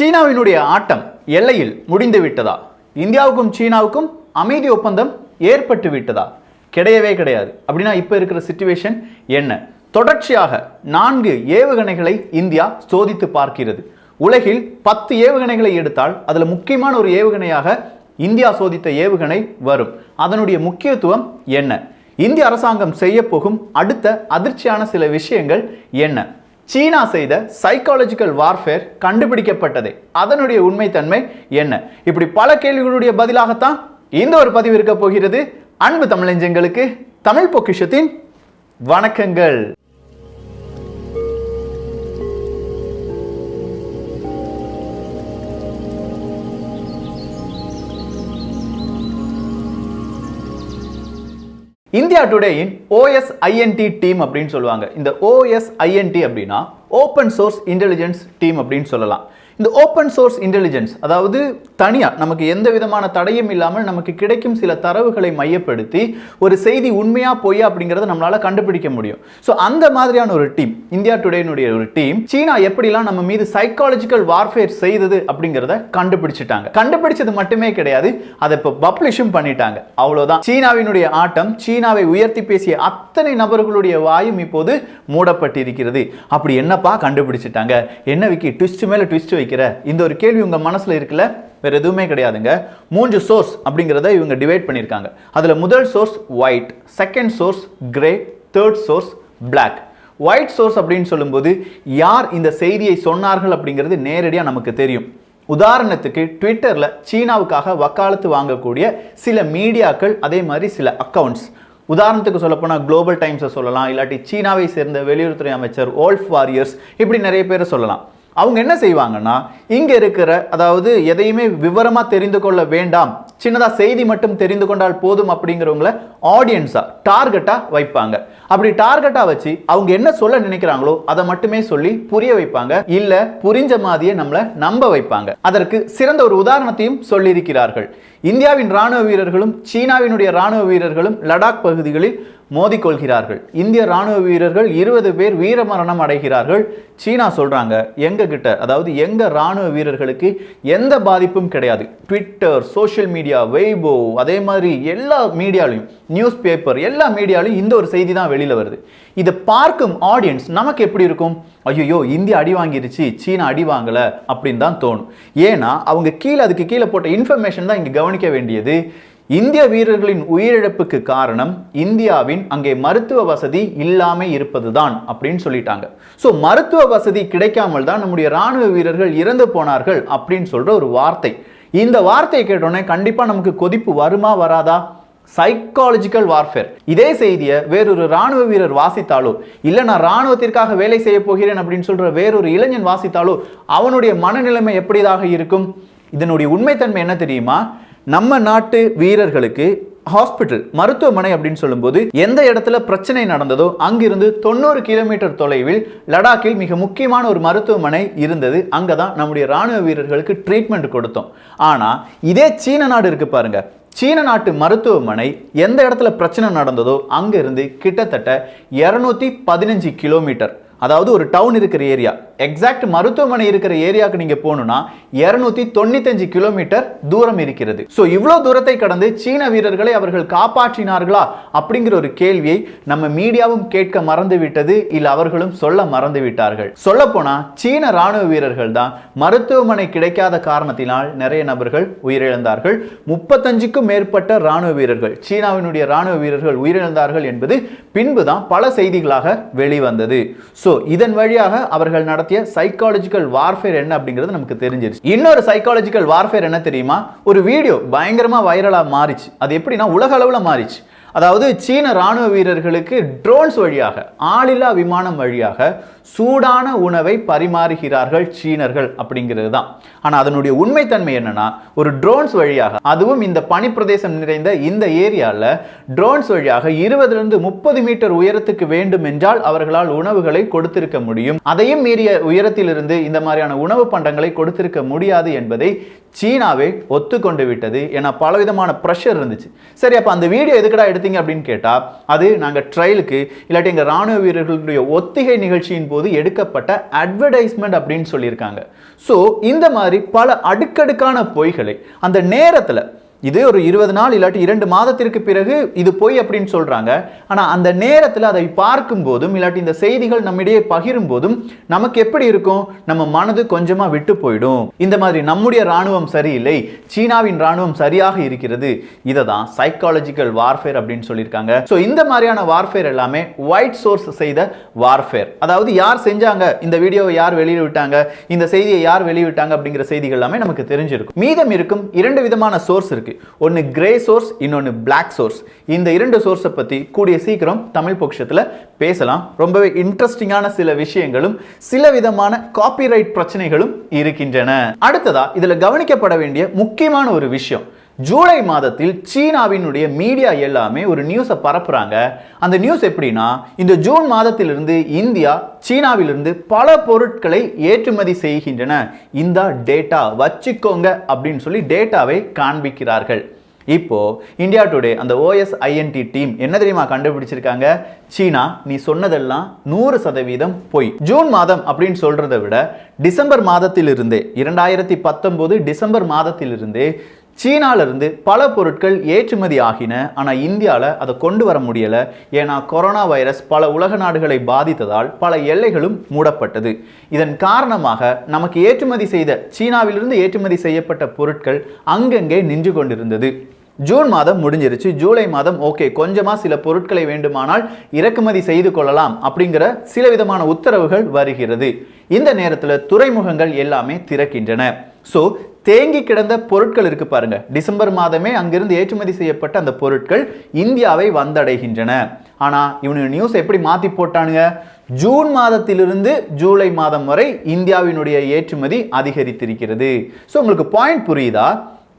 சீனாவினுடைய ஆட்டம் எல்லையில் முடிந்து விட்டதா? இந்தியாவுக்கும் சீனாவுக்கும் அமைதி ஒப்பந்தம் ஏற்பட்டு விட்டதா? கிடையவே கிடையாது. அப்படின்னா இப்போ இருக்கிற சிச்சுவேஷன் என்ன? தொடர்ச்சியாக 4 ஏவுகணைகளை இந்தியா சோதித்து பார்க்கிறது. உலகில் 10 ஏவுகணைகளை எடுத்தால் அதில் முக்கியமான ஒரு ஏவுகணையாக இந்தியா சோதித்த ஏவுகணை வரும். அதனுடைய முக்கியத்துவம் என்ன? இந்திய அரசாங்கம் செய்ய போகும் அடுத்த அதிர்ச்சியான சில விஷயங்கள் என்ன? சீனா செய்த சைக்காலஜிக்கல் வார்ஃபேர் கண்டுபிடிக்கப்பட்டதே, அதனுடைய உண்மைத்தன்மை என்ன? இப்படி பல கேள்விகளுடைய பதிலாகத்தான் இந்த ஒரு பதிவு இருக்க போகிறது. அன்பு தமிழஞ்சங்களுக்கு தமிழ் பொக்கிஷத்தின் வணக்கங்கள். இந்தியா டுடேயின் OSINT டீம் அப்படின்னு சொல்லுவாங்க. இந்த OSINT அப்படின்னா ஓப்பன் சோர்ஸ் இன்டெலிஜென்ஸ் டீம் அப்படின்னு சொல்லலாம். இந்த ஓப்பன் சோர்ஸ் இன்டெலிஜென்ஸ் அதாவது தனியாக நமக்கு எந்த விதமான தடையும் இல்லாமல் நமக்கு கிடைக்கும் சில தரவுகளை மையப்படுத்தி ஒரு செய்தி உண்மையா பொய்யா அப்படிங்கிறத நம்மளால கண்டுபிடிக்க முடியும். ஸோ அந்த மாதிரியான ஒரு டீம், இந்தியா டுடேனுடைய ஒரு டீம், சீனா எப்படிலாம் நம்ம மீது சைக்காலஜிக்கல் வார்ஃபேர் செய்தது அப்படிங்கிறத கண்டுபிடிச்சிட்டாங்க. கண்டுபிடிச்சது மட்டுமே கிடையாது, அதை இப்போ பப்ளிஷும் பண்ணிட்டாங்க. அவ்வளோதான். சீனாவினுடைய ஆட்டம், சீனாவை உயர்த்தி பேசிய அத்தனை நபர்களுடைய வாயும் இப்போது மூடப்பட்டிருக்கிறது. அப்படி என்னப்பா கண்டுபிடிச்சிட்டாங்க? என்ன விக்கி ட்விஸ்ட் மேல ட்விஸ்ட் வைக்கிற? இந்த ஒரு கேள்வி உங்க மனசுல இருக்குல்ல? வேற எதுவுமே கிடையாதுங்க. 3 சோர்ஸ் அப்படிங்கிறத இவங்க டிவைட் பண்ணியிருக்காங்க. அதுல முதல் source white, second source grey, third source black. White source அப்படின்னு சொல்லும்போது யார் இந்த செய்தியை சொன்னார்கள் அப்படிங்கிறது நேரடியாக நமக்கு தெரியும். உதாரணத்துக்கு ட்விட்டர்ல சீனாவுக்காக வக்காலத்து வாங்கக்கூடிய சில மீடியாக்கள், அதே மாதிரி சில அக்கவுண்ட்ஸ். உதாரணத்துக்கு சொல்ல போனால் குளோபல் டைம்ஸை சொல்லலாம், இல்லாட்டி சீனாவை சேர்ந்த வெளியுறவுத்துறை அமைச்சர் ஓல்ஃப் வாரியர்ஸ், இப்படி நிறைய பேரை சொல்லலாம். அவங்க என்ன செய்வாங்கன்னா, இங்க இருக்கிற அதாவது எதையுமே விவரமா தெரிந்து கொள்ள வேண்டாம், சின்னதா செய்தி மட்டும் தெரிந்து கொண்டால் போதும் அப்படிங்கிறவங்கள ஆடியன்ஸா டார்கெட்டா வைப்பாங்க. அப்படி டார்கெட்டா வச்சு அவங்க என்ன சொல்ல நினைக்கிறாங்களோ அதை மட்டுமே சொல்லி புரிய வைப்பாங்க, இல்ல புரிஞ்ச மாதிரியே நம்மளை நம்ப வைப்பாங்க. அதற்கு சிறந்த ஒரு உதாரணத்தையும் சொல்லியிருக்கிறார்கள். இந்தியாவின் ராணுவ வீரர்களும் சீனாவினுடைய ராணுவ வீரர்களும் லடாக் பகுதிகளில் மோதிக்கொள்கிறார்கள். இந்திய ராணுவ வீரர்கள் 20 பேர் வீரமரணம் அடைகிறார்கள். சீனா சொல்றாங்க எங்க கிட்ட, அதாவது எங்க ராணுவ வீரர்களுக்கு எந்த பாதிப்பும் கிடையாது. ட்விட்டர், சோஷியல் மீடியா, வெய்போ, அதே மாதிரி எல்லா மீடியாலையும், நியூஸ் பேப்பர், எல்லா மீடியாலையும் இந்த ஒரு செய்தி தான் வெளியில வருது. இதை பார்க்கும் ஆடியன்ஸ் நமக்கு எப்படி இருக்கும்? ஐயோ இந்தியா அடி வாங்கிருச்சு, சீனா அடி வாங்கல அப்படின்னு தான் தோணும். ஏன்னா அவங்க அதுக்கு கீழே போட்ட இன்ஃபர்மேஷன் தான் இங்க கவனிக்க வேண்டியது. இந்திய வீரர்களின் உயிரிழப்புக்கு காரணம் இந்தியாவின் அங்கே மருத்துவ வசதி இல்லாம இருப்பதுதான் அப்படின்னு சொல்லிட்டாங்க. ஸோ மருத்துவ வசதி கிடைக்காமல் தான் நம்முடைய ராணுவ வீரர்கள் இறந்து போனார்கள் அப்படின்னு சொல்ற ஒரு வார்த்தை. இந்த வார்த்தையை கேட்டோன்னே கண்டிப்பா நமக்கு கொதிப்பு வருமா வராதா? Psychological warfare. இதே செய்தியை வேறொரு ராணுவ வீரர் வாசித்தாலோ, இல்ல நான் ராணுவத்திற்காக வேலை செய்ய போகிறேன் அப்படின்னு சொல்ற வேறொரு இளைஞன் வாசித்தாலோ அவனுடைய மனநிலைமை எப்படிதாக இருக்கும்? இதனுடைய உண்மைத்தன்மை என்ன தெரியுமா? நம்ம நாட்டு வீரர்களுக்கு ஹாஸ்பிட்டல், மருத்துவமனை அப்படின்னு சொல்லும்போது எந்த இடத்துல பிரச்சனை நடந்ததோ அங்கிருந்து 90 கிலோமீட்டர் தொலைவில் லடாக்கில் மிக முக்கியமான ஒரு மருத்துவமனை இருந்தது. அங்கதான் நம்முடைய ராணுவ வீரர்களுக்கு ட்ரீட்மெண்ட் கொடுத்தோம். ஆனா இதே சீன நாடு இருக்கு பாருங்க, சீன நாட்டு மருத்துவமனை எந்த இடத்துல பிரச்சனை நடந்ததோ அங்கிருந்து கிட்டத்தட்ட 215 கிலோமீட்டர், அதாவது ஒரு டவுன் இருக்கிற ஏரியா, எக்ஸாக்ட் மருத்துவமனை இருக்கிற ஏரியாவுக்கு நீங்க போகணும்னா 295 கிலோமீட்டர் தூரம் இருக்கிறது. சோ இவ்வளவு தூரத்தை கடந்து சீன வீரர்களை அவர்கள் காப்பாற்றினார்களா அப்படிங்கிற ஒரு கேள்வியை நம்ம மீடியாவும் கேட்க மறந்து விட்டது, இல்ல அவர்களும் சொல்ல மறந்து விட்டார்கள். சொல்ல போனா சீன ராணுவ வீரர்கள் தான் மருத்துவமனை கிடைக்காத காரணத்தினால் நிறைய நபர்கள் உயிரிழந்தார்கள். 35க்கும் மேற்பட்ட ராணுவ வீரர்கள், சீனாவினுடைய ராணுவ வீரர்கள் உயிரிழந்தார்கள் என்பது பின்புதான் பல செய்திகளாக வெளிவந்தது. இதன் வழியாக அவர்கள் நடத்திய சைக்காலஜிக்கல் வார்ஃபேர் என்ன அப்படிங்கிறது நமக்கு தெரிஞ்சிருச்சு. இன்னொரு சைக்காலஜிக்கல் வார்ஃபேர் என்ன தெரியுமா? ஒரு வீடியோ பயங்கரமா வைரலா மாறிச்சு. அது எப்படின்னா உலக அளவுல மாறிச்சு. அதாவது சீன ராணுவ வீரர்களுக்கு ட்ரோன்ஸ் வழியாக, ஆளில்லா விமானம் வழியாக சூடான உணவை பரிமாறுகிறார்கள் சீனர்கள் அப்படிங்கிறது தான். ஆனா அதனுடைய உண்மைத்தன்மை என்னன்னா, ஒரு ட்ரோன்ஸ் வழியாக, அதுவும் இந்த பனிப்பிரதேசம் நிறைந்த இந்த ஏரியால ட்ரோன்ஸ் வழியாக 20 to 30 மீட்டர் உயரத்துக்கு வேண்டும் என்றால் அவர்களால் உணவுகளை கொடுத்திருக்க முடியும். அதையும் மீறிய உயரத்திலிருந்து இந்த மாதிரியான உணவு பண்டங்களை கொடுத்திருக்க முடியாது என்பதை சீனாவே ஒத்துக்கொண்டு விட்டது. ஏன்னா பலவிதமான ப்ரெஷர் இருந்துச்சு. சரி, அப்போ அந்த வீடியோ எதுக்கடா எடுத்தீங்க அப்படின்னு கேட்டால், அது நாங்கள் ட்ரையலுக்கு இல்லாட்டி எங்கள் ராணுவ வீரர்களுடைய ஒத்திகை நிகழ்ச்சியின் போது எடுக்கப்பட்ட அட்வர்டைஸ்மெண்ட் அப்படின்னு சொல்லியிருக்காங்க. ஸோ இந்த மாதிரி பல அடுக்கடுக்கான பொய்களை அந்த நேரத்தில், இது ஒரு 20 நாள் இல்லாட்டி 2 மாதத்திற்கு பிறகு இது பொய் அப்படின்னு சொல்றாங்க. ஆனா அந்த நேரத்தில் அதை பார்க்கும் போதும் இல்லாட்டி இந்த செய்திகள் நம்மிடையே பகிரும் போதும் நமக்கு எப்படி இருக்கும்? நம்ம மனது கொஞ்சமா விட்டு போயிடும். இந்த மாதிரி நம்முடைய ராணுவம் சரியில்லை, சீனாவின் ராணுவம் சரியாக இருக்கிறது. இதை தான் சைக்காலஜிக்கல் வார்ஃபேர் அப்படின்னு சொல்லியிருக்காங்க. ஸோ இந்த மாதிரியான வார்ஃபேர் எல்லாமே ஒயிட் சோர்ஸ் செய்த வார்ஃபேர். அதாவது யார் செஞ்சாங்க, இந்த வீடியோவை யார் வெளியிட்டாங்க, இந்த செய்தியை யார் வெளியிட்டாங்க அப்படிங்கிற செய்திகள் எல்லாமே நமக்கு தெரிஞ்சிருக்கும். மீதம் இருக்கும் 2 விதமான சோர்ஸ் இருக்கு. ஒன்னு கிரே சோர்ஸ், இன்னொன்னு பிளாக் சோர்ஸ். இந்த 2 சோர்ஸை பத்தி கூடிய சீக்கிரம் தமிழ் பொக்கிஷத்துல பேசலாம். ரொம்பவே இன்ட்ரெஸ்டிங்கான சில விஷயங்களும் சில விதமான காப்பிரைட் பிரச்சனைகளும் இருக்கின்றன. அடுத்ததா இதுல கவனிக்கப்பட வேண்டிய முக்கியமான ஒரு விஷயம், ஜூலை மாதத்தில் சீனாவினுடைய மீடியா எல்லாமே ஒரு நியூஸை பரப்புறாங்க. அந்த நியூஸ் எப்படின்னா, இந்த ஜூன் மாதத்திலிருந்து இந்தியா சீனாவிலிருந்து பல பொருட்களை ஏற்றுமதி செய்கின்றன, இந்த டேட்டா வச்சுக்கோங்க அப்படின்னு சொல்லி டேட்டாவை காண்பிக்கிறார்கள். இப்போ இந்தியா டுடே அந்த OSINT டீம் என்ன தெரியுமா கண்டுபிடிச்சிருக்காங்க? சீனா, நீ சொன்னதெல்லாம் 100% பொய். ஜூன் மாதம் அப்படின்னு சொல்றதை விட டிசம்பர் மாதத்திலிருந்தே 2019 டிசம்பர் மாதத்திலிருந்தே சீனாவிலிருந்து பல பொருட்கள் ஏற்றுமதி ஆகின. ஆனால் இந்தியாவில் அதை கொண்டு வர முடியலை. ஏன்னா கொரோனா வைரஸ் பல உலக நாடுகளை பாதித்ததால் பல எல்லைகளும் மூடப்பட்டது. இதன் காரணமாக நமக்கு ஏற்றுமதி செய்த சீனாவிலிருந்து ஏற்றுமதி செய்யப்பட்ட பொருட்கள் அங்கங்கே நின்று கொண்டிருந்தது. ஜூன் மாதம் முடிஞ்சிருச்சு. ஜூலை மாதம் ஓகே, கொஞ்சமா சில பொருட்களை வேண்டுமானால் இறக்குமதி செய்து கொள்ளலாம் அப்படிங்கிற சில விதமான உத்தரவுகள் வருகிறது. இந்த நேரத்தில் துறைமுகங்கள் எல்லாமே திறக்கின்றன. ஸோ தேங்கி கிடந்த பொருட்கள் இருக்கு பாருங்க, டிசம்பர் மாதமே அங்கிருந்து ஏற்றுமதி செய்யப்பட்ட அந்த பொருட்கள் இந்தியாவை வந்தடைகின்றன. ஆனா இவனுக்கு நியூஸ் எப்படி மாத்தி போட்டானுங்க? ஜூன் மாதத்திலிருந்து ஜூலை மாதம் வரை இந்தியாவினுடைய ஏற்றுமதி அதிகரித்திருக்கிறது. ஸோ உங்களுக்கு பாயிண்ட் புரியுதா?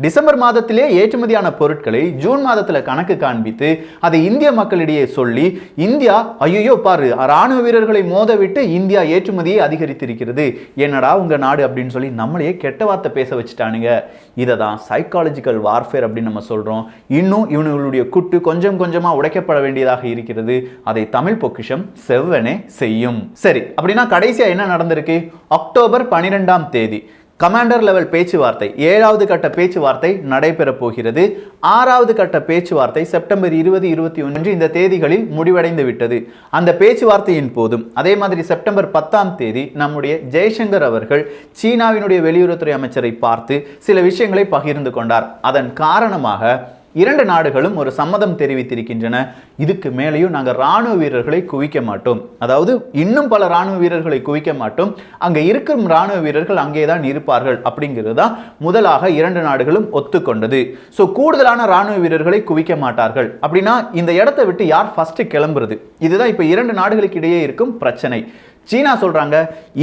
டிசம்பர் மாதத்திலே ஏற்றுமதியான பொருட்களை ஜூன் மாதத்தில் கணக்கு காண்பித்து அதை இந்திய மக்களிடையே சொல்லி, இந்தியா ஐயோ பாரு, ராணுவ வீரர்களை மோதவிட்டு இந்தியா ஏற்றுமதியை அதிகரித்திருக்கிறது, என்னடா உங்க நாடு அப்படின்னு சொல்லி நம்மளையே கெட்ட வார்த்தை பேச வச்சுட்டானுங்க. இதை தான் சைக்காலஜிக்கல் வார்ஃபேர் அப்படின்னு நம்ம சொல்றோம். இன்னும் இவனுடைய குட்டு கொஞ்சம் கொஞ்சமா உடைக்கப்பட வேண்டியதாக இருக்கிறது. அதை தமிழ் பொக்கிஷம் செவ்வனே செய்யும். சரி, அப்படின்னா கடைசியா என்ன நடந்திருக்கு? அக்டோபர் 12ஆம் தேதி கமாண்டர் லெவல் பேச்சுவார்த்தை, 7வது கட்ட பேச்சுவார்த்தை நடைபெற போகிறது. 6வது கட்ட பேச்சுவார்த்தை செப்டம்பர் 20, 21 இந்த தேதிகளில் முடிவடைந்து விட்டது. அந்த பேச்சுவார்த்தையின் போதும் அதே மாதிரி செப்டம்பர் 10ஆம் தேதி நம்முடைய ஜெய்சங்கர் அவர்கள் சீனாவினுடைய வெளியுறவுத்துறை அமைச்சரை பார்த்து சில விஷயங்களை பகிர்ந்து கொண்டார். அதன் காரணமாக 2 நாடுகளும் ஒரு சம்மதம் தெரிவித்திருக்கின்றன. இதுக்கு மேலேயும் நாங்கள் ராணுவ வீரர்களை குவிக்க மாட்டோம், அதாவது இன்னும் பல ராணுவ வீரர்களை குவிக்க மாட்டோம், அங்கே இருக்கும் ராணுவ வீரர்கள் அங்கே தான் இருப்பார்கள் அப்படிங்கிறது தான் முதலாக 2 நாடுகளும் ஒத்துக்கொண்டது. ஸோ கூடுதலான ராணுவ வீரர்களை குவிக்க மாட்டார்கள். அப்படின்னா இந்த இடத்தை விட்டு யார் ஃபர்ஸ்ட் கிளம்புறது? இதுதான் இப்போ 2 நாடுகளுக்கு இடையே இருக்கும் பிரச்சனை. சீனா சொல்றாங்க,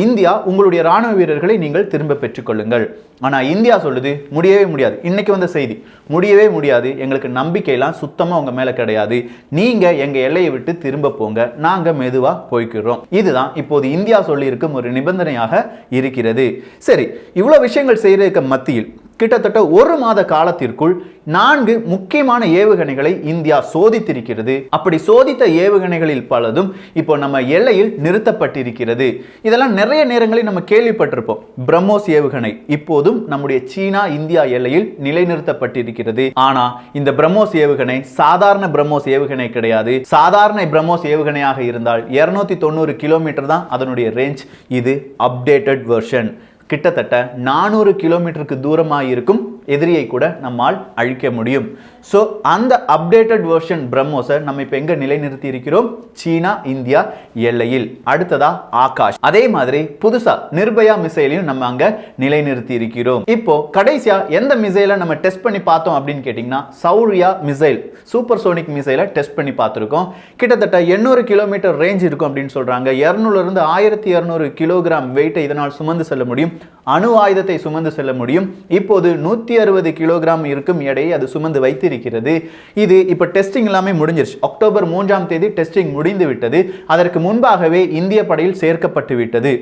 இந்தியா உங்களுடைய ராணுவ வீரர்களை நீங்கள் திரும்ப பெற்றுக்கொள்ளுங்கள். ஆனால் இந்தியா சொல்லுது, முடியவே முடியாது. இன்னைக்கு வந்த செய்தி, முடியவே முடியாது, எங்களுக்கு நம்பிக்கையெல்லாம் சுத்தமாக உங்க மேலே கிடையாது, நீங்க எங்க எல்லையை விட்டு திரும்ப போங்க, நாங்க மெதுவா போய்க்கிறோம். இதுதான் இப்போது இந்தியா சொல்லி இருக்கும் ஒரு நிபந்தனையாக இருக்கிறது. சரி, இவ்வளவு விஷயங்கள் செய்யறதுக்கு மத்தியில் கிட்டத்தட்ட 1 மாத காலத்திற்குள் 4 முக்கியமான ஏவுகணைகளை இந்தியா சோதித்திருக்கிறது. அப்படி சோதித்த ஏவுகணைகளில் பலதும் இப்போ நம்ம எல்லையில் நிறுத்தப்பட்டிருக்கிறது. இதெல்லாம் நிறைய நேரங்களில் நம்ம கேள்விப்பட்டிருப்போம். பிரம்மோஸ் ஏவுகணை இப்போதும் நம்முடைய சீனா இந்தியா எல்லையில் நிலைநிறுத்தப்பட்டிருக்கிறது. ஆனா இந்த பிரம்மோஸ் ஏவுகணை சாதாரண பிரம்மோஸ் ஏவுகணை கிடையாது. சாதாரண பிரம்மோஸ் ஏவுகணையாக இருந்தால் 290 கிலோமீட்டர் தான் அதனுடைய ரேஞ்ச். இது அப்டேட்டட் வெர்ஷன். கிட்டத்தட்ட 400 கிலோமீட்டருக்கு தூரமாக இருக்கும் எதிரியை கூட நம்மால் அழிக்க முடியும். ஸோ அந்த அப்டேட்டட் வெர்ஷன் பிரம்மோஸை நம்ம இப்போ எங்கே நிலைநிறுத்தி இருக்கிறோம்? சீனா இந்தியா எல்லையில். அடுத்ததா ஆகாஷ், அதே மாதிரி புதுசா நிர்பயா மிசைலையும் நம்ம அங்க நிலைநிறுத்தி இருக்கிறோம். இப்போ கடைசியா எந்த மிசைலை நம்ம டெஸ்ட் பண்ணி பார்த்தோம் அப்படின்னு கேட்டீங்கன்னா, சௌரியா மிசைல், சூப்பர் சோனிக் மிசைலை டெஸ்ட் பண்ணி பார்த்துருக்கோம். கிட்டத்தட்ட 800 கிலோமீட்டர் ரேஞ்ச் இருக்கும் அப்படின்னு சொல்றாங்க. 200 இருந்து 1200 கிலோகிராம் வெயிட்டை இதனால் சுமந்து செல்ல முடியும். அணு ஆயுதத்தை சுமந்து செல்ல முடியும். இப்போது 160 கிலோகிராம் இருக்கும் எடையை அது சுமந்து வைத்திருக்கிறது. இது இப்ப டெஸ்டிங் எல்லாமே முடிஞ்சிருச்சு. அக்டோபர் 3ஆம் தேதி டெஸ்டிங் முடிந்து விட்டது. அதற்கு முன்பாகவே இந்திய படையில் சேர்க்கப்பட்டு விட்டது.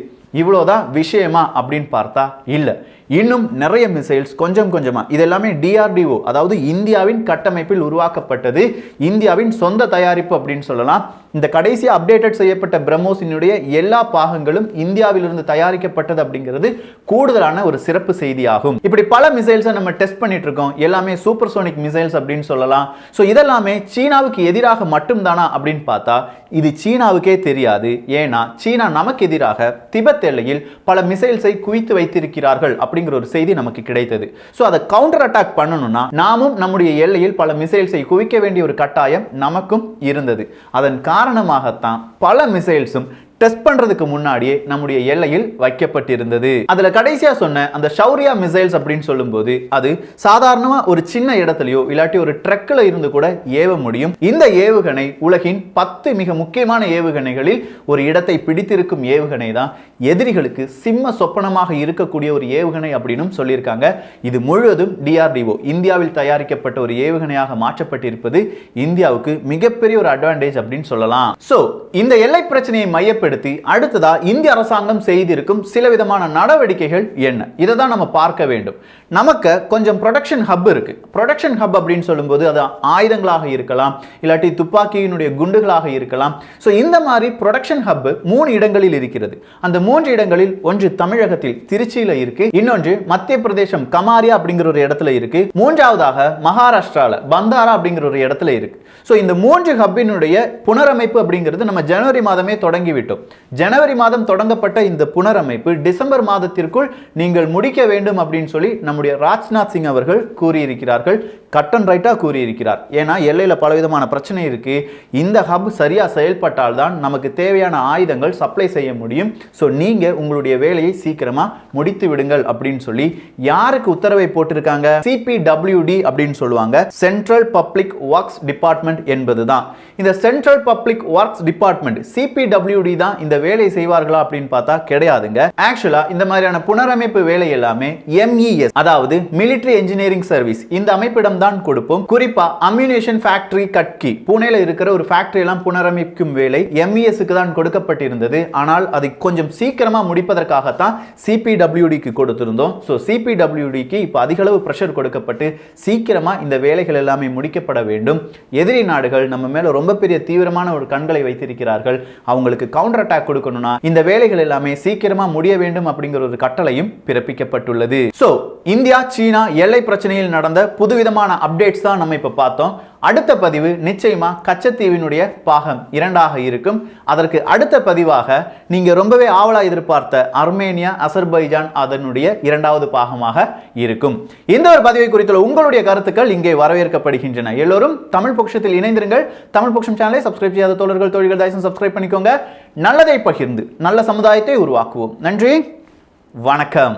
இவ்வளவுதான் விஷயமா அப்படின்னு பார்த்தா இல்ல. இன்னும் நிறைய மிசைல்ஸ் கொஞ்சம் கொஞ்சமா இது எல்லாமே DRDO அதாவது இந்தியாவின் கட்டமைப்பில் உருவாக்கப்பட்டது, இந்தியாவின் சொந்த தயாரிப்பு அப்படின்னு சொல்லலாம். இந்த கடைசி அப்டேட்டட் செய்யப்பட்ட பிரம்மோஸினுடைய எல்லா பாகங்களும் இந்தியாவிலிருந்து தயாரிக்கப்பட்டது அப்படிங்கிறது கூடுதலான ஒரு சிறப்பு செய்தியாகும். இப்படி பல மிசைல்ஸை நம்ம டெஸ்ட் பண்ணிட்டு இருக்கோம், எல்லாமே சூப்பர்சோனிக் மிசைல்ஸ் அப்படின்னு சொல்லலாம். ஸோ இதெல்லாமே சீனாவுக்கு எதிராக மட்டும்தானா அப்படின்னு பார்த்தா இது சீனாவுக்கே தெரியாது. ஏன்னா சீனா நமக்கு எதிராக திபெத் எல்லையில் பல மிசைல்ஸை குவித்து வைத்திருக்கிறார்கள் அப்படிங்கிற ஒரு செய்தி நமக்கு கிடைத்தது. ஸோ அதை கவுண்டர் அட்டாக் பண்ணணும்னா நாமும் நம்முடைய எல்லையில் பல மிசைல்ஸை குவிக்க வேண்டிய ஒரு கட்டாயம் நமக்கும் இருந்தது. அதன் காரணமாகத்தான் பல மிசைல்ஸும் டெஸ்ட் பண்றதுக்கு முன்னாடியே நம்முடைய எல்லையில் வைக்கப்பட்டிருந்தது. அதுல கடைசியா சொன்ன அந்த ஷௌரியா மிசைல்ஸ் அப்படின்னு சொல்லும்போது அது சாதாரணமா ஒரு சின்ன இடத்துலயோ இல்லாட்டி ஒரு ட்ரக்ல இருந்து கூட ஏவ முடியும். இந்த ஏவுகணை உலகின் 10 மிக முக்கியமான ஏவுகணைகளில் ஒரு இடத்தை பிடித்திருக்கும் ஏவுகணை தான். எதிரிகளுக்கு சிம்ம சொப்பனமாக இருக்கக்கூடிய ஒரு ஏவுகணை அப்படின்னு சொல்லியிருக்காங்க. இது முழுவதும் DRDO இந்தியாவில் தயாரிக்கப்பட்ட ஒரு ஏவுகணையாக மாற்றப்பட்டிருப்பது இந்தியாவுக்கு மிகப்பெரிய ஒரு அட்வான்டேஜ் அப்படின்னு சொல்லலாம். சோ இந்த எல்லை பிரச்சனையை மையப்படுத்தி அடுத்ததா இந்திய அரசாங்கம் செய்திருக்கும் சில விதமான நடவடிக்கைகள் என்ன, இதை தான் நம்ம பார்க்க வேண்டும். நமக்கு கொஞ்சம் ப்ரொடக்ஷன் ஹப் இருக்கு. ப்ரொடக்ஷன் ஹப் அப்படின்னு சொல்லும்போது அது ஆயுதங்களாக இருக்கலாம், இல்லாட்டி துப்பாக்கியினுடைய குண்டுகளாக இருக்கலாம். ஸோ இந்த மாதிரி ப்ரொடக்ஷன் ஹப் 3 இடங்களில் இருக்கிறது. அந்த 3 இடங்களில் ஒன்று தமிழகத்தில் திருச்சியில இருக்கு, இன்னொன்று மத்திய பிரதேசம் கமாரியா அப்படிங்கிற ஒரு இடத்துல இருக்கு, மூன்றாவதாக மகாராஷ்டிரால பந்தாரா அப்படிங்கிற ஒரு இடத்துல இருக்கு. ஸோ இந்த 3 ஹப்பினுடைய புனரமைப்பு அப்படிங்கிறது நம்ம ஜனவரி மாதமே தொடங்கிவிட்டோம். ஜனவரி மாதம் தொடங்கப்பட்ட இந்த புனரமைப்பு டிசம்பர் மாதத்திற்குள் நீங்கள் முடிக்க வேண்டும் அப்படின்னு சொல்லி நம்முடைய ராஜ்நாத் சிங் அவர்கள் கூறியிருக்கிறார்கள். கட் அண்ட் ரைட்டா கூறியிருக்கிறார். ஏன்னா எல்லையில பலவிதமான பிரச்சனை இருக்கு. இந்த ஹப் சரியா செயல்பட்டால் தான் நமக்கு தேவையான ஆயுதங்கள் சப்ளை செய்ய முடியும். ஸோ நீங்க உங்களுடைய வேலையை சீக்கிரமா முடித்து விடுங்கள் அப்படின்னு சொல்லி யாருக்கு உத்தரவை போட்டிருக்காங்க? CPWD அப்படின்னு சொல்லுவாங்க, சென்ட்ரல் பப்ளிக் ஒர்க்ஸ் டிபார்ட்மெண்ட் என்பதுதான். இந்த central public works department CPWD தான் இந்த வேலையை செய்வார்களா அப்படின்னு பார்த்தா கிடையாதுங்க. ஆக்சுவலா இந்த மாதிரியான புனரமைப்பு வேலை எல்லாமே MES அதாவது மிலிட்டரி என்ஜினியரிங் சர்வீஸ் இந்த அமைப்பிடம் தான் கொடுப்போம். குறிப்பா அம்யூனேஷன் ஃபேக்டரி கட்கி புனேல இருக்கிற ஒரு ஃபேக்டரி எல்லாம் புனரமைக்கும் வேலை MESக்கு தான் கொடுக்கப்பட்டிருந்தது. ஆனால் அதை கொஞ்சம் சீக்கிரமா முடிப்பதற்காகத்தான் CPWDக்கு கொடுத்திருந்தோம். ஸோ CPWDக்கு இப்போ அதிக அளவு பிரஷர் கொடுக்கப்பட்டு சீக்கிரமா இந்த வேலைகள் எல்லாமே முடிக்கப்பட வேண்டும். எதிரி நாடுகள் நம்ம மேல ரொம்ப பெரிய தீவிரமான ஒரு கண்களை வைத்திருக்கிறார்கள். அவங்களுக்கு கவுண்டர் அட்டாக் கொடுக்கணும்னா இந்த வேலைகள் எல்லாமே சீக்கிரமா முடிய வேண்டும் அப்படிங்கிற ஒரு கட்டளையும் பிறப்பிக்கப்பட்டுள்ளது. சோ இந்தியா சீனா எல்லை பிரச்சனையில் நடந்த புதுவிதமான அப்டேட்ஸ் தான் நம்ம இப்ப பார்த்தோம். அடுத்த பதிவு நிச்சயமா கச்சத்தீவினுடைய பாகம் 2ஆக இருக்கும். அதற்கு அடுத்த பதிவாக நீங்க ரொம்பவே ஆவலா எதிர்பார்த்த அர்மேனியா அசர்பைஜான் அதனுடைய 2வது பாகமாக இருக்கும். இந்த ஒரு பதிவை குறித்துள்ள உங்களுடைய கருத்துக்கள் இங்கே வரவேற்கப்படுகின்றன. எல்லோரும் தமிழ் பொக்கிஷத்தில் இணைந்திருங்கள். தமிழ் பொக்கிஷம் சேனலை சப்ஸ்கிரைப் செய்யாத தோழர்கள் தோழிகள் தயவு சப்ஸ்கிரைப் பண்ணிக்கோங்க. நல்லதை பகிர்ந்து நல்ல சமுதாயத்தை உருவாக்குவோம். நன்றி, வணக்கம்.